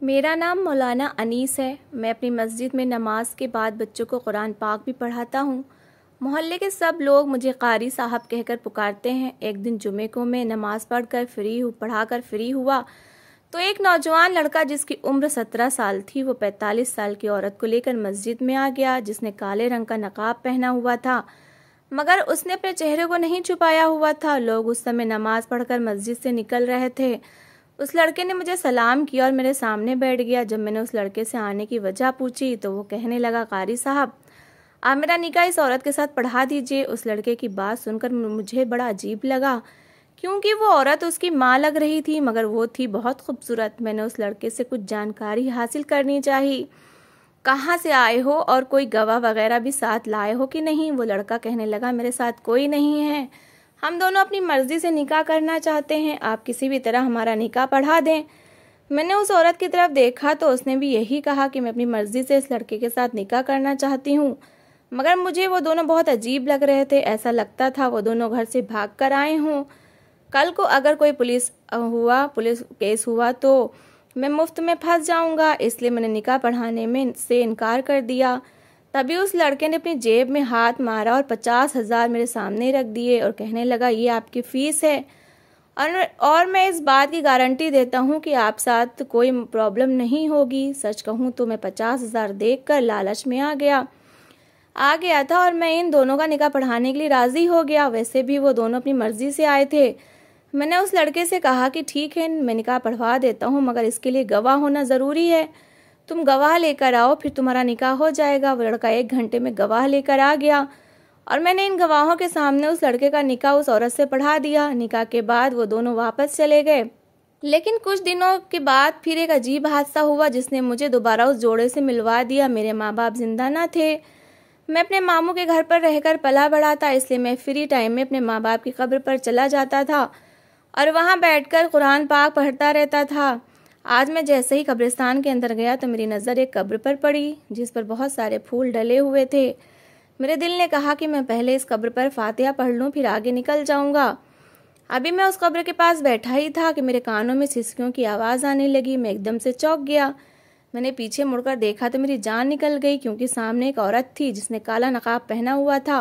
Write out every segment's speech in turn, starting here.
मेरा नाम मौलाना अनीस है। मैं अपनी मस्जिद में नमाज के बाद बच्चों को कुरान पाक भी पढ़ाता हूँ। मोहल्ले के सब लोग मुझे कारी साहब कहकर पुकारते हैं। एक दिन जुमे को मैं नमाज पढ़ाकर फ्री हुआ तो एक नौजवान लड़का जिसकी उम्र 17 साल थी वो 45 साल की औरत को लेकर मस्जिद में आ गया, जिसने काले रंग का नकाब पहना हुआ था मगर उसने अपने चेहरे को नहीं छुपाया हुआ था। लोग उस समय नमाज पढ़कर मस्जिद से निकल रहे थे। उस लड़के ने मुझे सलाम किया और मेरे सामने बैठ गया। जब मैंने उस लड़के से आने की वजह पूछी तो वो कहने लगा, कारी साहब आप मेरा निकाह इस औरत के साथ पढ़ा दीजिए। उस लड़के की बात सुनकर मुझे बड़ा अजीब लगा, क्योंकि वो औरत उसकी माँ लग रही थी मगर वो थी बहुत खूबसूरत। मैंने उस लड़के से कुछ जानकारी हासिल करनी चाहिए, कहाँ से आए हो और कोई गवाह वगैरह भी साथ लाए हो कि नहीं। वो लड़का कहने लगा, मेरे साथ कोई नहीं है, हम दोनों अपनी मर्जी से निकाह करना चाहते हैं, आप किसी भी तरह हमारा निकाह पढ़ा दें। मैंने उस औरत की तरफ देखा तो उसने भी यही कहा कि मैं अपनी मर्जी से इस लड़के के साथ निकाह करना चाहती हूँ, मगर मुझे वो दोनों बहुत अजीब लग रहे थे। ऐसा लगता था वो दोनों घर से भाग कर आए हों। कल को अगर कोई पुलिस केस हुआ तो मैं मुफ्त में फंस जाऊंगा, इसलिए मैंने निकाह पढ़ाने में से इनकार कर दिया। तभी उस लड़के ने अपनी जेब में हाथ मारा और 50,000 मेरे सामने रख दिए और कहने लगा, ये आपकी फीस है और मैं इस बात की गारंटी देता हूँ कि आप साथ कोई प्रॉब्लम नहीं होगी। सच कहूँ तो मैं 50,000 देखकर लालच में आ गया था और मैं इन दोनों का निकाह पढ़ाने के लिए राजी हो गया। वैसे भी वो दोनों अपनी मर्जी से आए थे। मैंने उस लड़के से कहा कि ठीक है, मैं निकाह पढ़वा देता हूँ मगर इसके लिए गवाह होना ज़रूरी है, तुम गवाह लेकर आओ फिर तुम्हारा निकाह हो जाएगा। वो लड़का 1 घंटे में गवाह लेकर आ गया और मैंने इन गवाहों के सामने उस लड़के का निकाह उस औरत से पढ़ा दिया। निकाह के बाद वो दोनों वापस चले गए, लेकिन कुछ दिनों के बाद फिर एक अजीब हादसा हुआ जिसने मुझे दोबारा उस जोड़े से मिलवा दिया। मेरे माँ बाप जिंदा न थे। मैं अपने मामू के घर पर रहकर पला बड़ा था, इसलिए मैं फ्री टाइम में अपने माँ बाप की कब्र पर चला जाता था और वहाँ बैठकर कुरान पाक पढ़ता रहता था। आज मैं जैसे ही कब्रिस्तान के अंदर गया तो मेरी नज़र एक कब्र पर पड़ी जिस पर बहुत सारे फूल डले हुए थे। मेरे दिल ने कहा कि मैं पहले इस कब्र पर फातिहा पढ़ लूँ, फिर आगे निकल जाऊँगा। अभी मैं उस कब्र के पास बैठा ही था कि मेरे कानों में सिसकियों की आवाज़ आने लगी। मैं एकदम से चौंक गया। मैंने पीछे मुड़कर देखा तो मेरी जान निकल गई, क्योंकि सामने एक औरत थी जिसने काला नकाब पहना हुआ था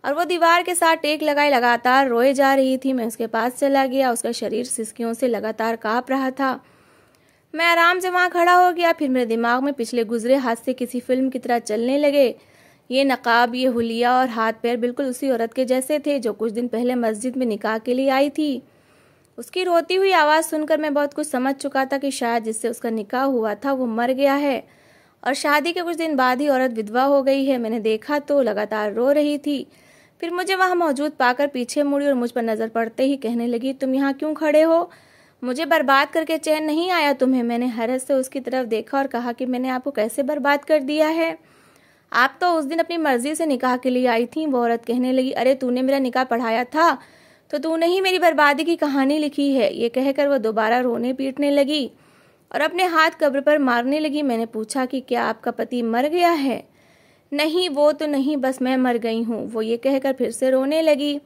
और वो दीवार के साथ टेक लगाए लगातार रोए जा रही थी। मैं उसके पास चला गया। उसका शरीर सिसकियों से लगातार काँप रहा था। मैं आराम से वहाँ खड़ा हो गया। फिर मेरे दिमाग में पिछले गुजरे हादसे किसी फिल्म की तरह चलने लगे। ये नकाब, ये हुलिया और हाथ पैर बिल्कुल उसी औरत के जैसे थे जो कुछ दिन पहले मस्जिद में निकाह के लिए आई थी। उसकी रोती हुई आवाज़ सुनकर मैं बहुत कुछ समझ चुका था कि शायद जिससे उसका निकाह हुआ था वो मर गया है और शादी के कुछ दिन बाद ही औरत विधवा हो गई है। मैंने देखा तो लगातार रो रही थी। फिर मुझे वहाँ मौजूद पाकर पीछे मुड़ी और मुझ पर नज़र पड़ते ही कहने लगी, तुम यहाँ क्यों खड़े हो? मुझे बर्बाद करके चैन नहीं आया तुम्हें? मैंने हैरत से उसकी तरफ देखा और कहा कि मैंने आपको कैसे बर्बाद कर दिया है? आप तो उस दिन अपनी मर्जी से निकाह के लिए आई थी। वो औरत कहने लगी, अरे तूने मेरा निकाह पढ़ाया था तो तूने ही मेरी बर्बादी की कहानी लिखी है। ये कहकर वह दोबारा रोने पीटने लगी और अपने हाथ कब्र पर मारने लगी। मैंने पूछा कि क्या आपका पति मर गया है? नहीं, वो तो नहीं, बस मैं मर गई हूँ। वो ये कहकर फिर से रोने लगी।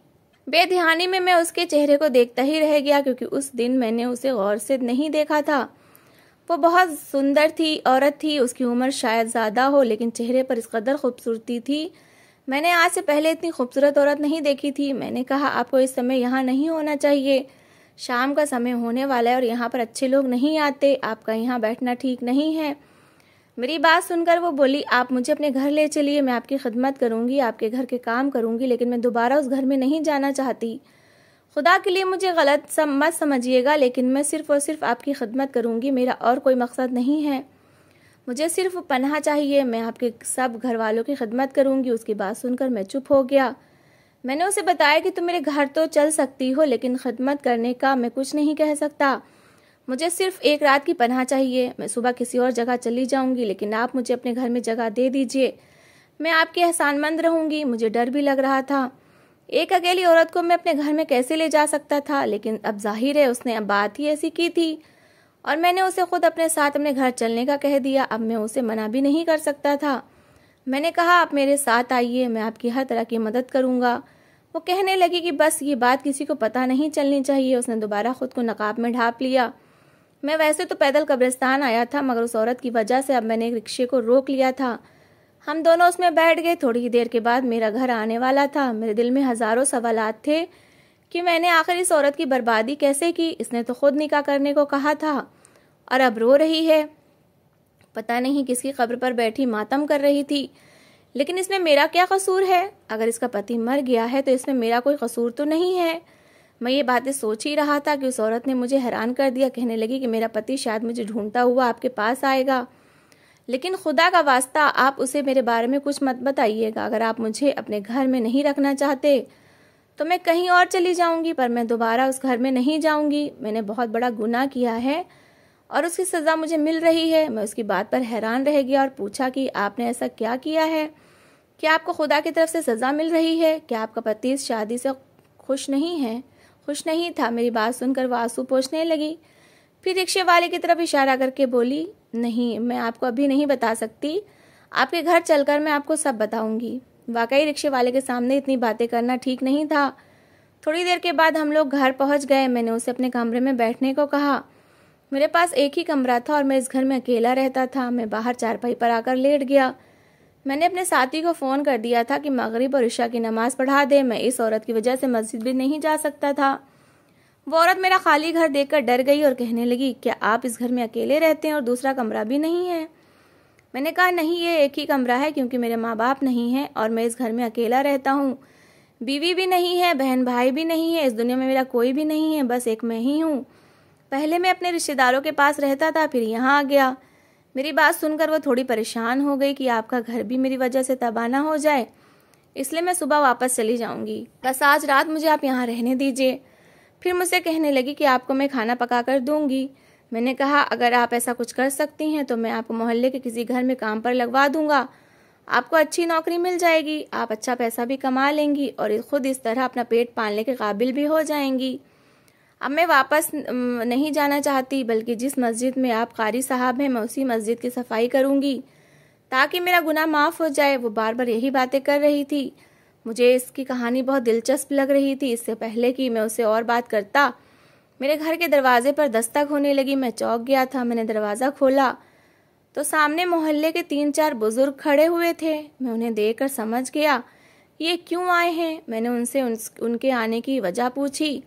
बेध्यानी में मैं उसके चेहरे को देखता ही रह गया, क्योंकि उस दिन मैंने उसे गौर से नहीं देखा था। वो बहुत सुंदर थी, औरत थी। उसकी उम्र शायद ज़्यादा हो, लेकिन चेहरे पर इस कदर खूबसूरती थी, मैंने आज से पहले इतनी खूबसूरत औरत नहीं देखी थी। मैंने कहा, आपको इस समय यहाँ नहीं होना चाहिए, शाम का समय होने वाला है और यहाँ पर अच्छे लोग नहीं आते, आपका यहाँ बैठना ठीक नहीं है। मेरी बात सुनकर वो बोली, आप मुझे अपने घर ले चलिए, मैं आपकी खिदमत करूँगी, आपके घर के काम करूँगी, लेकिन मैं दोबारा उस घर में नहीं जाना चाहती। खुदा के लिए मुझे गलत मत समझिएगा, लेकिन मैं सिर्फ़ और सिर्फ आपकी खिदमत करूँगी, मेरा और कोई मकसद नहीं है। मुझे सिर्फ पनाह चाहिए, मैं आपके सब घर वालों की खिदमत करूँगी। उसकी बात सुनकर मैं चुप हो गया। मैंने उसे बताया कि तुम मेरे घर तो चल सकती हो, लेकिन खिदमत करने का मैं कुछ नहीं कह सकता। मुझे सिर्फ एक रात की पनाह चाहिए। मैं सुबह किसी और जगह चली जाऊँगी, लेकिन आप मुझे अपने घर में जगह दे दीजिए। मैं आपकी एहसानमंद रहूँगी। मुझे डर भी लग रहा था। एक अकेली औरत को मैं अपने घर में कैसे ले जा सकता था, लेकिन अब जाहिर है उसने अब बात ही ऐसी की थी और मैंने उसे खुद अपने साथ अपने घर चलने का कह दिया। अब मैं उसे मना भी नहीं कर सकता था। मैंने कहा, आप मेरे साथ आइए, मैं आपकी हर तरह की मदद करूँगा। वो कहने लगी कि बस ये बात किसी को पता नहीं चलनी चाहिए। उसने दोबारा खुद को नकाब में ढाँप लिया मैं वैसे तो पैदल कब्रिस्तान आया था, मगर उस औरत की वजह से अब मैंने एक रिक्शे को रोक लिया था। हम दोनों उसमें बैठ गए। थोड़ी ही देर के बाद मेरा घर आने वाला था। मेरे दिल में हज़ारों सवालात थे कि मैंने आखिर इस औरत की बर्बादी कैसे की। इसने तो खुद निकाह करने को कहा था और अब रो रही है। पता नहीं किसकी कब्र पर बैठी मातम कर रही थी, लेकिन इसमें मेरा क्या कसूर है? अगर इसका पति मर गया है तो इसमें मेरा कोई कसूर तो नहीं है। मैं ये बातें सोच ही रहा था कि उस औरत ने मुझे हैरान कर दिया। कहने लगी कि मेरा पति शायद मुझे ढूंढता हुआ आपके पास आएगा, लेकिन खुदा का वास्ता आप उसे मेरे बारे में कुछ मत बताइएगा। अगर आप मुझे अपने घर में नहीं रखना चाहते तो मैं कहीं और चली जाऊंगी, पर मैं दोबारा उस घर में नहीं जाऊंगी। मैंने बहुत बड़ा गुनाह किया है और उसकी सज़ा मुझे मिल रही है। मैं उसकी बात पर हैरान रह गया और पूछा कि आपने ऐसा क्या किया है? क्या आपको खुदा की तरफ से सज़ा मिल रही है? क्या आपका पति इस शादी से खुश नहीं था? मेरी बात सुनकर वो आंसू पोंछने लगी। फिर रिक्शे वाले की तरफ इशारा करके बोली, नहीं, मैं आपको अभी नहीं बता सकती। आपके घर चलकर मैं आपको सब बताऊंगी। वाकई रिक्शे वाले के सामने इतनी बातें करना ठीक नहीं था। थोड़ी देर के बाद हम लोग घर पहुंच गए। मैंने उसे अपने कमरे में बैठने को कहा। मेरे पास एक ही कमरा था और मैं इस घर में अकेला रहता था। मैं बाहर चारपाई पर आकर लेट गया। मैंने अपने साथी को फ़ोन कर दिया था कि मगरिब और इशा की नमाज़ पढ़ा दे। मैं इस औरत की वजह से मस्जिद भी नहीं जा सकता था। वो औरत मेरा खाली घर देखकर डर गई और कहने लगी, क्या आप इस घर में अकेले रहते हैं और दूसरा कमरा भी नहीं है? मैंने कहा, नहीं, ये एक ही कमरा है, क्योंकि मेरे माँ बाप नहीं हैं और मैं इस घर में अकेला रहता हूँ। बीवी भी नहीं है, बहन भाई भी नहीं है, इस दुनिया में मेरा कोई भी नहीं है, बस एक मैं ही हूँ। पहले मैं अपने रिश्तेदारों के पास रहता था, फिर यहाँ आ गया। मेरी बात सुनकर वो थोड़ी परेशान हो गई कि आपका घर भी मेरी वजह से तबाह ना हो जाए, इसलिए मैं सुबह वापस चली जाऊंगी। बस आज रात मुझे आप यहाँ रहने दीजिए। फिर मुझसे कहने लगी कि आपको मैं खाना पका कर दूंगी। मैंने कहा, अगर आप ऐसा कुछ कर सकती हैं तो मैं आपको मोहल्ले के किसी घर में काम पर लगवा दूंगा। आपको अच्छी नौकरी मिल जाएगी, आप अच्छा पैसा भी कमा लेंगी और खुद इस तरह अपना पेट पालने के काबिल भी हो जाएंगी। अब मैं वापस नहीं जाना चाहती, बल्कि जिस मस्जिद में आप कारी साहब हैं, मैं उसी मस्जिद की सफाई करूंगी ताकि मेरा गुनाह माफ़ हो जाए। वो बार बार यही बातें कर रही थी। मुझे इसकी कहानी बहुत दिलचस्प लग रही थी। इससे पहले कि मैं उससे और बात करता, मेरे घर के दरवाजे पर दस्तक होने लगी। मैं चौंक गया था। मैंने दरवाज़ा खोला तो सामने मोहल्ले के 3-4 बुजुर्ग खड़े हुए थे। मैं उन्हें देखकर समझ गया ये क्यों आए हैं। मैंने उनसे उनके आने की वजह पूछी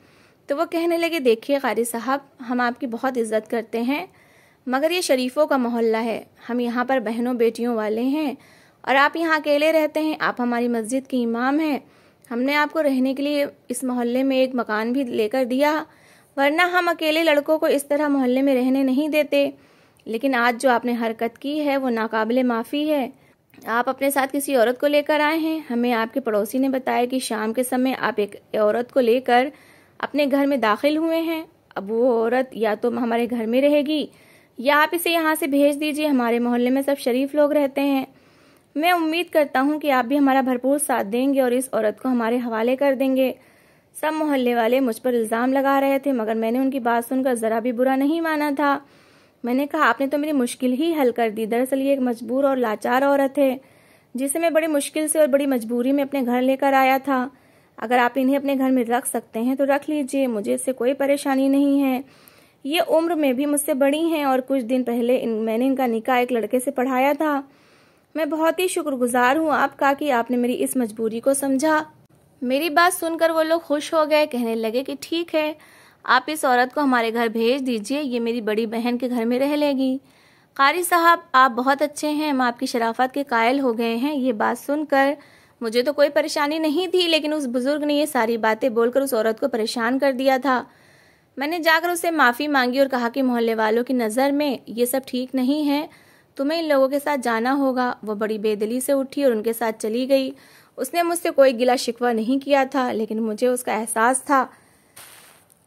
तो वो कहने लगे, देखिए कारी साहब, हम आपकी बहुत इज्जत करते हैं, मगर ये शरीफों का मोहल्ला है। हम यहाँ पर बहनों बेटियों वाले हैं और आप यहाँ अकेले रहते हैं। आप हमारी मस्जिद के इमाम हैं। हमने आपको रहने के लिए इस मोहल्ले में एक मकान भी लेकर दिया, वरना हम अकेले लड़कों को इस तरह मोहल्ले में रहने नहीं देते। लेकिन आज जो आपने हरकत की है वो नाकाबिले माफ़ी है। आप अपने साथ किसी औरत को लेकर आए हैं। हमें आपके पड़ोसी ने बताया कि शाम के समय आप एक औरत को लेकर अपने घर में दाखिल हुए हैं। अब वो औरत या तो हमारे घर में रहेगी या आप इसे यहाँ से भेज दीजिए। हमारे मोहल्ले में सब शरीफ लोग रहते हैं। मैं उम्मीद करता हूँ कि आप भी हमारा भरपूर साथ देंगे और इस औरत को हमारे हवाले कर देंगे। सब मोहल्ले वाले मुझ पर इल्ज़ाम लगा रहे थे, मगर मैंने उनकी बात सुनकर ज़रा भी बुरा नहीं माना था। मैंने कहा, आपने तो मेरी मुश्किल ही हल कर दी। दरअसल ये एक मजबूर और लाचार औरत है, जिसे मैं बड़ी मुश्किल से और बड़ी मजबूरी में अपने घर लेकर आया था। अगर आप इन्हें अपने घर में रख सकते हैं तो रख लीजिए, मुझे इससे कोई परेशानी नहीं है। ये उम्र में भी मुझसे बड़ी हैं और कुछ दिन पहले मैंने इनका निकाह एक लड़के से पढ़ाया था। मैं बहुत ही शुक्रगुजार हूँ आपका कि आपने मेरी इस मजबूरी को समझा। मेरी बात सुनकर वो लोग खुश हो गए। कहने लगे कि ठीक है, आप इस औरत को हमारे घर भेज दीजिए, ये मेरी बड़ी बहन के घर में रह लेगी। कारी साहब, आप बहुत अच्छे हैं, हम आपकी शराफत के कायल हो गए हैं। ये बात सुनकर मुझे तो कोई परेशानी नहीं थी, लेकिन उस बुजुर्ग ने ये सारी बातें बोलकर उस औरत को परेशान कर दिया था। मैंने जाकर उससे माफ़ी मांगी और कहा कि मोहल्ले वालों की नज़र में ये सब ठीक नहीं है, तुम्हें इन लोगों के साथ जाना होगा। वो बड़ी बेदिली से उठी और उनके साथ चली गई। उसने मुझसे कोई गिला शिकवा नहीं किया था, लेकिन मुझे उसका एहसास था।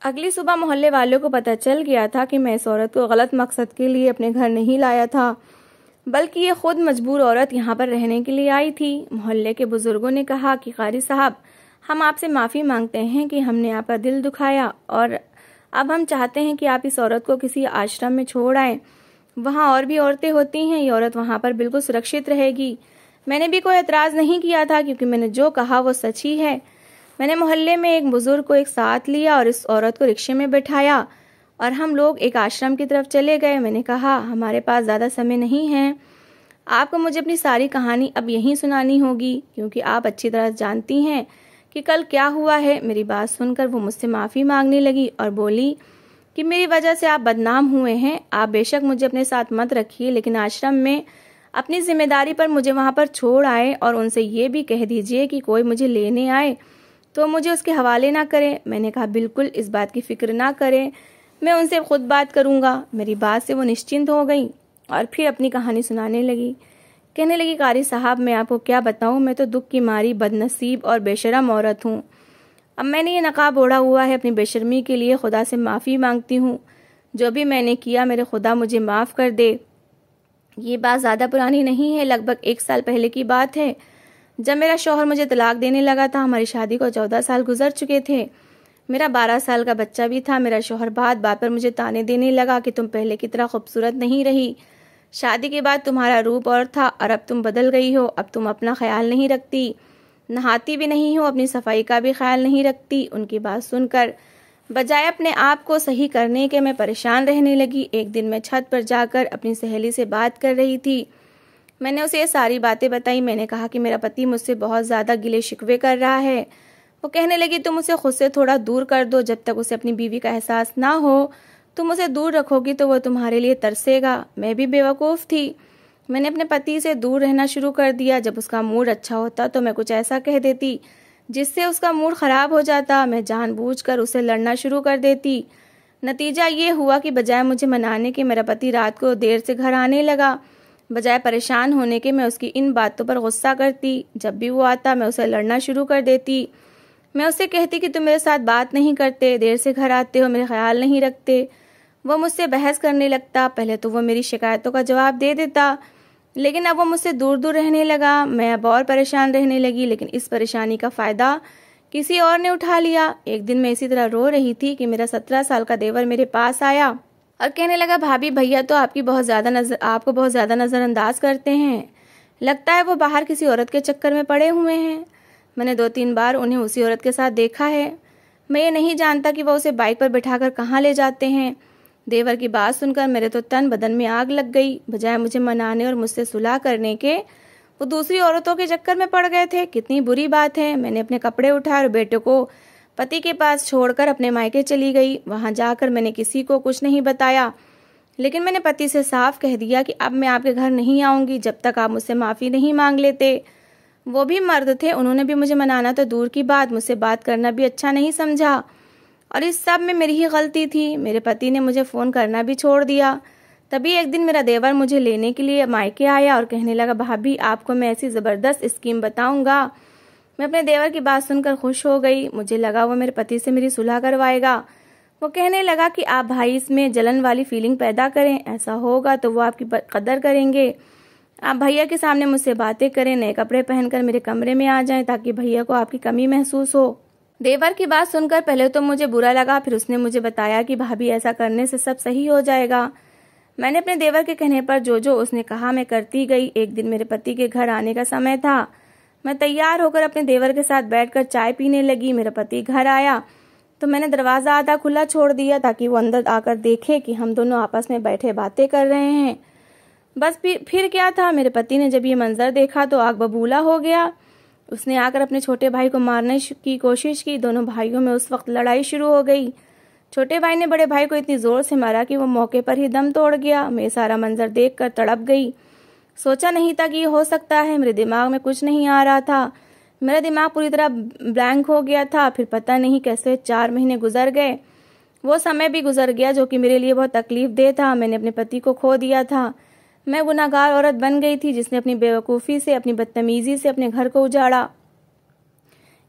अगली सुबह मोहल्ले वालों को पता चल गया था कि मैं इस औरत को गलत मकसद के लिए अपने घर नहीं लाया था, बल्कि ये खुद मजबूर औरत यहाँ पर रहने के लिए आई थी। मोहल्ले के बुजुर्गों ने कहा कि कारी साहब, हम आपसे माफ़ी मांगते हैं कि हमने आपका दिल दुखाया और अब हम चाहते हैं कि आप इस औरत को किसी आश्रम में छोड़ आएं। वहाँ और भी औरतें होती हैं, ये औरत वहाँ पर बिल्कुल सुरक्षित रहेगी। मैंने भी कोई एतराज़ नहीं किया था, क्योंकि मैंने जो कहा वो सच ही है। मैंने मोहल्ले में एक बुजुर्ग को एक साथ लिया और इस औरत को रिक्शे में बैठाया और हम लोग एक आश्रम की तरफ चले गए। मैंने कहा, हमारे पास ज़्यादा समय नहीं है, आपको मुझे अपनी सारी कहानी अब यहीं सुनानी होगी, क्योंकि आप अच्छी तरह जानती हैं कि कल क्या हुआ है। मेरी बात सुनकर वो मुझसे माफ़ी मांगने लगी और बोली कि मेरी वजह से आप बदनाम हुए हैं। आप बेशक मुझे अपने साथ मत रखिए, लेकिन आश्रम में अपनी जिम्मेदारी पर मुझे वहाँ पर छोड़ आए और उनसे ये भी कह दीजिए कि कोई मुझे लेने आए तो मुझे उसके हवाले ना करें। मैंने कहा, बिल्कुल इस बात की फिक्र ना करें, मैं उनसे खुद बात करूँगा। मेरी बात से वो निश्चिंत हो गई और फिर अपनी कहानी सुनाने लगी। कहने लगी, कारी साहब मैं आपको क्या बताऊँ, मैं तो दुख की मारी बदनसीब और बेशरम औरत हूँ। अब मैंने ये नकाब ओढ़ा हुआ है, अपनी बेशर्मी के लिए खुदा से माफ़ी मांगती हूँ। जो भी मैंने किया मेरे खुदा मुझे माफ़ कर दे। ये बात ज़्यादा पुरानी नहीं है, लगभग 1 साल पहले की बात है, जब मेरा शौहर मुझे तलाक देने लगा था। हमारी शादी को 14 साल गुजर चुके थे, मेरा 12 साल का बच्चा भी था। मेरा शौहर बात बात पर मुझे ताने देने लगा कि तुम पहले की तरह खूबसूरत नहीं रही, शादी के बाद तुम्हारा रूप और था और अब तुम बदल गई हो। अब तुम अपना ख्याल नहीं रखती, नहाती भी नहीं हो, अपनी सफाई का भी ख्याल नहीं रखती। उनकी बात सुनकर बजाय अपने आप को सही करने के मैं परेशान रहने लगी। एक दिन मैं छत पर जाकर अपनी सहेली से बात कर रही थी। मैंने उसे ये सारी बातें बताई। मैंने कहा कि मेरा पति मुझसे बहुत ज़्यादा गिले शिकवे कर रहा है। वो कहने लगी, तुम उसे खुद से थोड़ा दूर कर दो, जब तक उसे अपनी बीवी का एहसास ना हो तुम उसे दूर रखोगी तो वो तुम्हारे लिए तरसेगा। मैं भी बेवकूफ़ थी, मैंने अपने पति से दूर रहना शुरू कर दिया। जब उसका मूड अच्छा होता तो मैं कुछ ऐसा कह देती जिससे उसका मूड ख़राब हो जाता। मैं जानबूझकर उसे लड़ना शुरू कर देती। नतीजा ये हुआ कि बजाय मुझे मनाने के मेरा पति रात को देर से घर आने लगा। बजाय परेशान होने के मैं उसकी इन बातों पर गुस्सा करती। जब भी वो आता मैं उसे लड़ना शुरू कर देती। मैं उससे कहती कि तुम मेरे साथ बात नहीं करते, देर से घर आते हो, मेरा ख्याल नहीं रखते। वो मुझसे बहस करने लगता। पहले तो वो मेरी शिकायतों का जवाब दे देता, लेकिन अब वो मुझसे दूर दूर रहने लगा। मैं अब और परेशान रहने लगी, लेकिन इस परेशानी का फ़ायदा किसी और ने उठा लिया। एक दिन मैं इसी तरह रो रही थी कि मेरा 17 साल का देवर मेरे पास आया और कहने लगा, भाभी भैया तो आपको बहुत ज़्यादा नज़रअंदाज करते हैं, लगता है वो बाहर किसी औरत के चक्कर में पड़े हुए हैं। मैंने 2-3 बार उन्हें उसी औरत के साथ देखा है। मैं ये नहीं जानता कि वो उसे बाइक पर बिठाकर कहाँ ले जाते हैं। देवर की बात सुनकर मेरे तो तन बदन में आग लग गई। बजाय मुझे मनाने और मुझसे सुलह करने के वो दूसरी औरतों के चक्कर में पड़ गए थे। कितनी बुरी बात है। मैंने अपने कपड़े उठाए और बेटे को पति के पास छोड़कर अपने मायके चली गई। वहां जाकर मैंने किसी को कुछ नहीं बताया, लेकिन मैंने पति से साफ कह दिया कि अब मैं आपके घर नहीं आऊंगी जब तक आप मुझसे माफ़ी नहीं मांग लेते। वो भी मर्द थे, उन्होंने भी मुझे मनाना तो दूर की बात, मुझसे बात करना भी अच्छा नहीं समझा और इस सब में मेरी ही गलती थी। मेरे पति ने मुझे फ़ोन करना भी छोड़ दिया। तभी एक दिन मेरा देवर मुझे लेने के लिए मायके आया और कहने लगा, भाभी आपको मैं ऐसी ज़बरदस्त स्कीम बताऊंगा। मैं अपने देवर की बात सुनकर खुश हो गई। मुझे लगा वो मेरे पति से मेरी सुलह करवाएगा। वो कहने लगा कि आप भाई इसमें जलन वाली फीलिंग पैदा करें, ऐसा होगा तो वो आपकी कदर करेंगे। आप भैया के सामने मुझसे बातें करें, नए कपड़े पहनकर मेरे कमरे में आ जाएं ताकि भैया को आपकी कमी महसूस हो। देवर की बात सुनकर पहले तो मुझे बुरा लगा, फिर उसने मुझे बताया कि भाभी ऐसा करने से सब सही हो जाएगा। मैंने अपने देवर के कहने पर जो जो उसने कहा मैं करती गई। एक दिन मेरे पति के घर आने का समय था। मैं तैयार होकर अपने देवर के साथ बैठकर चाय पीने लगी। मेरा पति घर आया तो मैंने दरवाज़ा आधा खुला छोड़ दिया ताकि वो अंदर आकर देखे कि हम दोनों आपस में बैठे बातें कर रहे हैं। बस फिर क्या था, मेरे पति ने जब ये मंजर देखा तो आग बबूला हो गया। उसने आकर अपने छोटे भाई को मारने की कोशिश की। दोनों भाइयों में उस वक्त लड़ाई शुरू हो गई। छोटे भाई ने बड़े भाई को इतनी ज़ोर से मारा कि वो मौके पर ही दम तोड़ गया। मैं सारा मंजर देखकर तड़प गई। सोचा नहीं था कि ये हो सकता है। मेरे दिमाग में कुछ नहीं आ रहा था, मेरा दिमाग पूरी तरह ब्लैंक हो गया था। फिर पता नहीं कैसे 4 महीने गुजर गए। वो समय भी गुजर गया जो कि मेरे लिए बहुत तकलीफ दे था। मैंने अपने पति को खो दिया था। मैं गुनाहगार औरत बन गई थी जिसने अपनी बेवकूफ़ी से, अपनी बदतमीज़ी से अपने घर को उजाड़ा।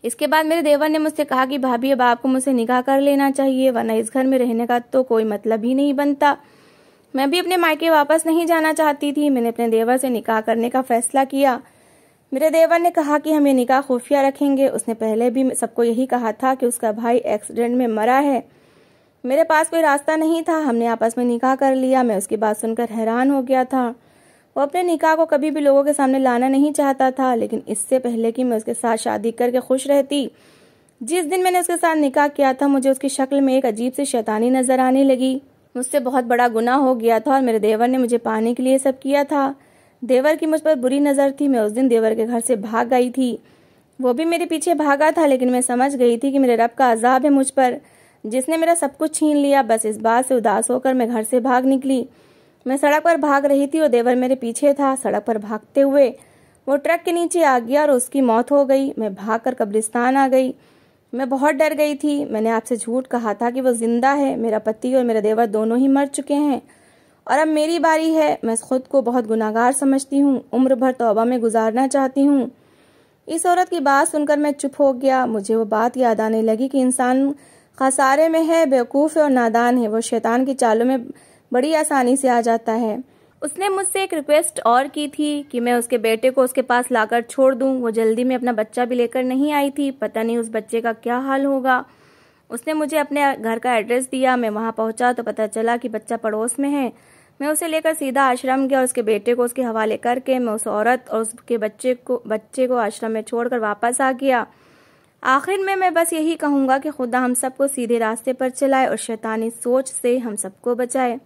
इसके बाद मेरे देवर ने मुझसे कहा कि भाभी अब आपको मुझसे निकाह कर लेना चाहिए, वरना इस घर में रहने का तो कोई मतलब ही नहीं बनता। मैं भी अपने मायके वापस नहीं जाना चाहती थी। मैंने अपने देवर से निकाह करने का फैसला किया। मेरे देवर ने कहा कि हम ये निकाह खुफिया रखेंगे। उसने पहले भी सबको यही कहा था कि उसका भाई एक्सीडेंट में मरा है। मेरे पास कोई रास्ता नहीं था, हमने आपस में निकाह कर लिया। मैं उसकी बात सुनकर हैरान हो गया था। वो अपने निकाह को कभी भी लोगों के सामने लाना नहीं चाहता था, लेकिन इससे पहले कि मैं उसके साथ शादी करके खुश रहती, जिस दिन मैंने उसके साथ निकाह किया था मुझे उसकी शक्ल में एक अजीब सी शैतानी नजर आने लगी। मुझसे बहुत बड़ा गुनाह हो गया था और मेरे देवर ने मुझे पाने के लिए सब किया था। देवर की मुझ पर बुरी नज़र थी। मैं उस दिन देवर के घर से भाग गई थी। वो भी मेरे पीछे भागा था, लेकिन मैं समझ गई थी कि मेरे रब का अजाब है मुझ पर, जिसने मेरा सब कुछ छीन लिया। बस इस बात से उदास होकर मैं घर से भाग निकली। मैं सड़क पर भाग रही थी और देवर मेरे पीछे था। सड़क पर भागते हुए वो ट्रक के नीचे आ गया और उसकी मौत हो गई। मैं भागकर कब्रिस्तान आ गई। मैं बहुत डर गई थी। मैंने आपसे झूठ कहा था कि वो जिंदा है। मेरा पति और मेरा देवर दोनों ही मर चुके हैं और अब मेरी बारी है। मैं खुद को बहुत गुनाहगार समझती हूँ। उम्र भर तौबा में गुजारना चाहती हूँ। इस औरत की बात सुनकर मैं चुप हो गया। मुझे वो बात याद आने लगी कि इंसान खसारे में है, बेवकूफ़ है और नादान है। वो शैतान की चालों में बड़ी आसानी से आ जाता है। उसने मुझसे एक रिक्वेस्ट और की थी कि मैं उसके बेटे को उसके पास लाकर छोड़ दूं। वो जल्दी में अपना बच्चा भी लेकर नहीं आई थी। पता नहीं उस बच्चे का क्या हाल होगा। उसने मुझे अपने घर का एड्रेस दिया। मैं वहां पहुंचा तो पता चला कि बच्चा पड़ोस में है। मैं उसे लेकर सीधा आश्रम गया और उसके बेटे को उसके हवाले करके मैं उस औरत और उसके बच्चे को आश्रम में छोड़कर वापस आ गया। आखिर में मैं बस यही कहूँगा कि खुदा हम सबको सीधे रास्ते पर चलाए और शैतानी सोच से हम सबको बचाए।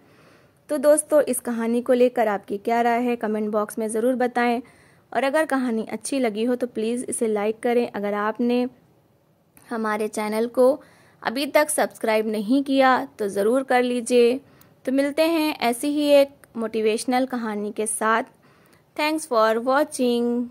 तो दोस्तों, इस कहानी को लेकर आपकी क्या राय है कमेंट बॉक्स में ज़रूर बताएं और अगर कहानी अच्छी लगी हो तो प्लीज़ इसे लाइक करें। अगर आपने हमारे चैनल को अभी तक सब्सक्राइब नहीं किया तो ज़रूर कर लीजिए। तो मिलते हैं ऐसी ही एक मोटिवेशनल कहानी के साथ। Thanks for watching.